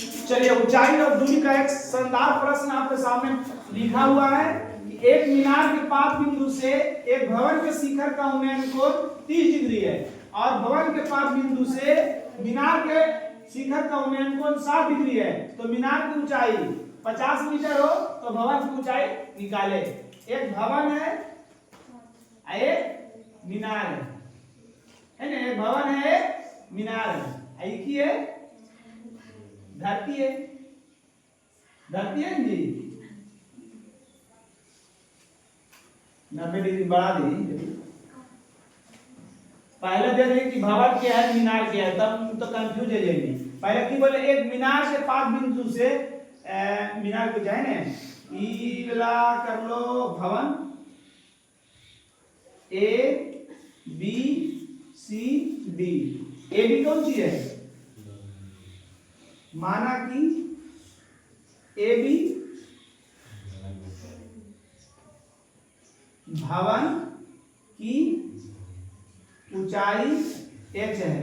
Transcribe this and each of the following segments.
चलिए, ऊंचाई और दूरी का एक शानदार प्रश्न आपके सामने लिखा हुआ है कि एक मीनार के पाद बिंदु से एक भवन के शिखर का उन्नयन कोण 30 डिग्री है और भवन के पाद बिंदु से मीनार के शिखर का उन्नयन कोण 60 डिग्री है। तो मीनार की ऊंचाई 50 मीटर हो तो भवन की ऊंचाई निकाले। एक भवन है, एक मीनार है ना, एक भवन है, एक मीनार है, एक ही है, धरती है, धरती है जी। 90 डिग्री बढ़ा दी। पहले दे दें कि भवन क्या है, मीनार क्या है, तब तो कंफ्यूज हो जाएगी। पहले की बोले एक मीनार से पाद बिंदु से मीनार को जाए ना, ई वाला कर लो भवन A B C D. A B कौन सी है? माना कि ए बी भवन की ऊंचाई h है,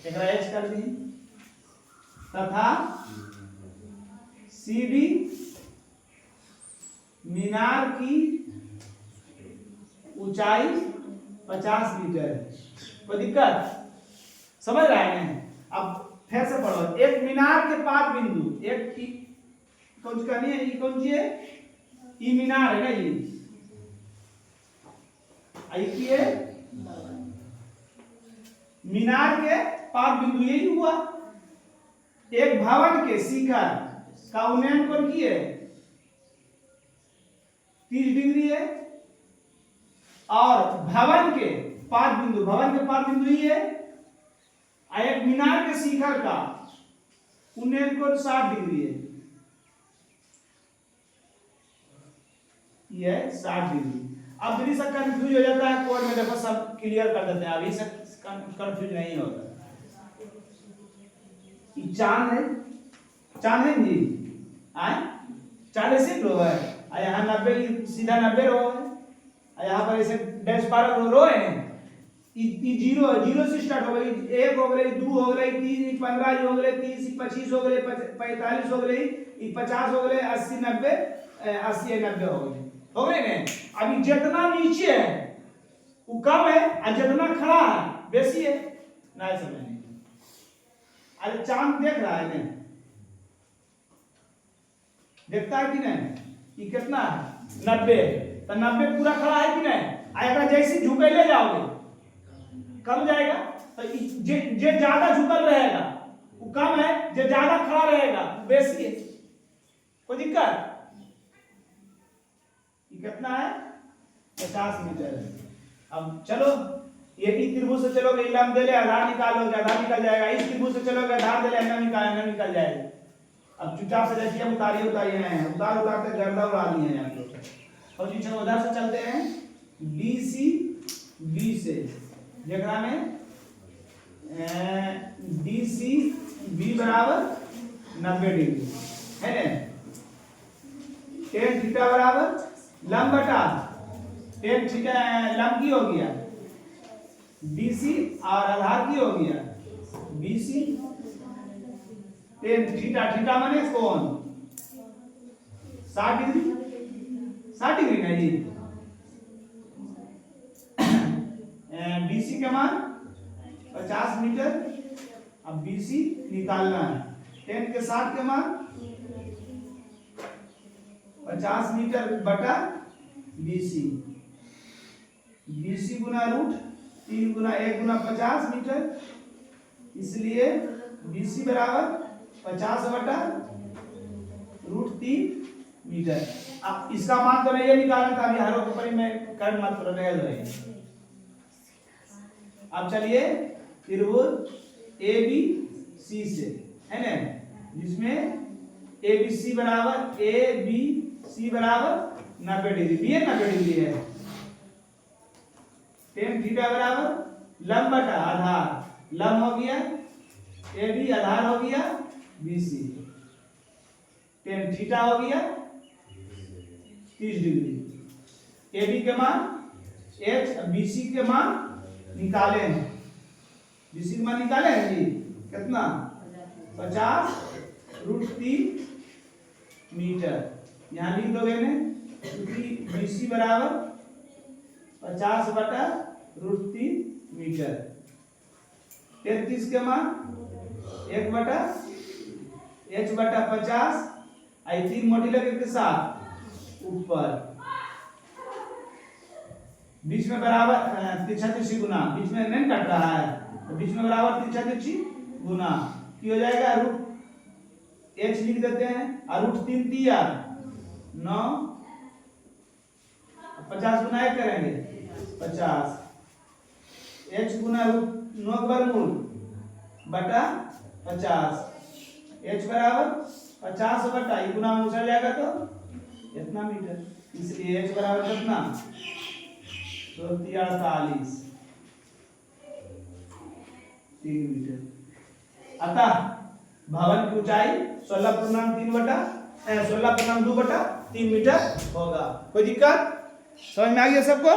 एक h कर दी, तथा सी डी मीनार की ऊंचाई 50 मीटर है। कोई दिक्कत समझ रहे हैं? अब फिर से पढ़ो। एक मीनार के पाद बिंदु, एक कौन सी करनी है, ये कौन सी है, ई मीनार है ना, ये है मीनार के पाद बिंदु, यही हुआ। एक भवन के शिखर का उन्नयन कोण की है 30 डिग्री है और भवन के पाद बिंदु ही है। एक मीनार के शिखर का उन्नयन कोण 60 डिग्री है, यह 60 डिग्री। अब यदि सब कंफ्यूज हो जाता है कोड में, देखो सब क्लियर कर देते हैं, अभी से कंफ्यूज नहीं होता। ये चांद है, चांद है जी, आए 40 रो है, यहाँ 90 सीधा 90 रो है, यहाँ पर ऐसे डैश पार रो है। जीरो है, जीरो से स्टार्ट हो गई, 1 हो गई, 2 हो गई, 3, 15 हो गई, 30, 25 हो गई, 45 हो गई, 50 हो गई, 80, 90, 80, 90 हो गए ना। अभी जितना नीचे है वो कम है और जितना खड़ा है बेसी है ना, समझ नहीं। अरे चांद देख रहा है ना, देखता है कि नहीं, ये कितना है 90, तो 90 पूरा खड़ा है कि नहीं। अगर जैसे झुके ले जाओगे कम जाएगा, तो जे ज्यादा झुकल रहेगा वो कम है, जो ज्यादा खड़ा रहेगा वो बेसी है। कोई दिक्कत? कितना है 50 मीटर है। अब चलो, ये त्रिभुज से चलोगे, लंब दे ले, आधार निकालोगे, आधार निकल जाएगा। इस त्रिभुज से चलोगे, आधार दे ले, निकल जाएगा। अब चुपचाप से देखिए, उतारिए हैं, उतारते गर्दा उड़ा दिए हैं आप लोग। और चलो उधर से चलते हैं, बी सी बी से, जगह में डी सी बी बराबर 90 डिग्री है ना। tan थीटा बराबर लंब बटा tan थीटा, लंब की हो गया BC और आधार की हो गया BC। tan थीटा, थीटा माने कोण 60 डिग्री, 60 डिग्री ना जी। BC के मान 50 मीटर, अब BC निकालना है। tan के 60 के मान 50 मीटर बटा BC, BC गुना रूट 3 गुना 1 गुना 50 मीटर, इसलिए BC बराबर 50 बटा रूट 3 मीटर। अब इसका मान तो नहीं निकालना था, अभी हर ऊपर में कर मत रहे। अब चलिए त्रिभुज ABC से है ना, जिसमें ABC बराबर ABC बराबर 90 डिग्री, बी 90 डिग्री है। tan थीटा बराबर लंब बटा आधार, लंब हो गया AB, आधार हो गया BC, tan थीटा हो गया 30 डिग्री। AB के मान h, BC के मान निकाले हैं, BC के मान निकाले हैं जी, कितना 50 √3 मीटर। यहाँ लिख दोगे ने क्योंकि BC बराबर 50 बटा √3 मीटर। 33 के मान 1 बटा h बटा 50 आई 3 मोटी लगे के साथ ऊपर, बीच में बराबर तिरछा तिरछी गुना, बीच में नहीं कट रहा है तो बीच में बराबर तिरछा तिरछी गुना की हो जाएगा √h लिख देते हैं और √3 दिया 9, 50 गुना 1 करेंगे 50, h गुना √9 का वर्गमूल बटा 50, h बराबर 50 बटा ये गुना में उछल जाएगा तो इतना मीटर, इसलिए h बराबर कितना 48 3 मीटर। अतः भवन की ऊंचाई 16.3 बटा 16.2 बटा 3 मीटर होगा। कोई दिक्कत समझ में आ गया सबको?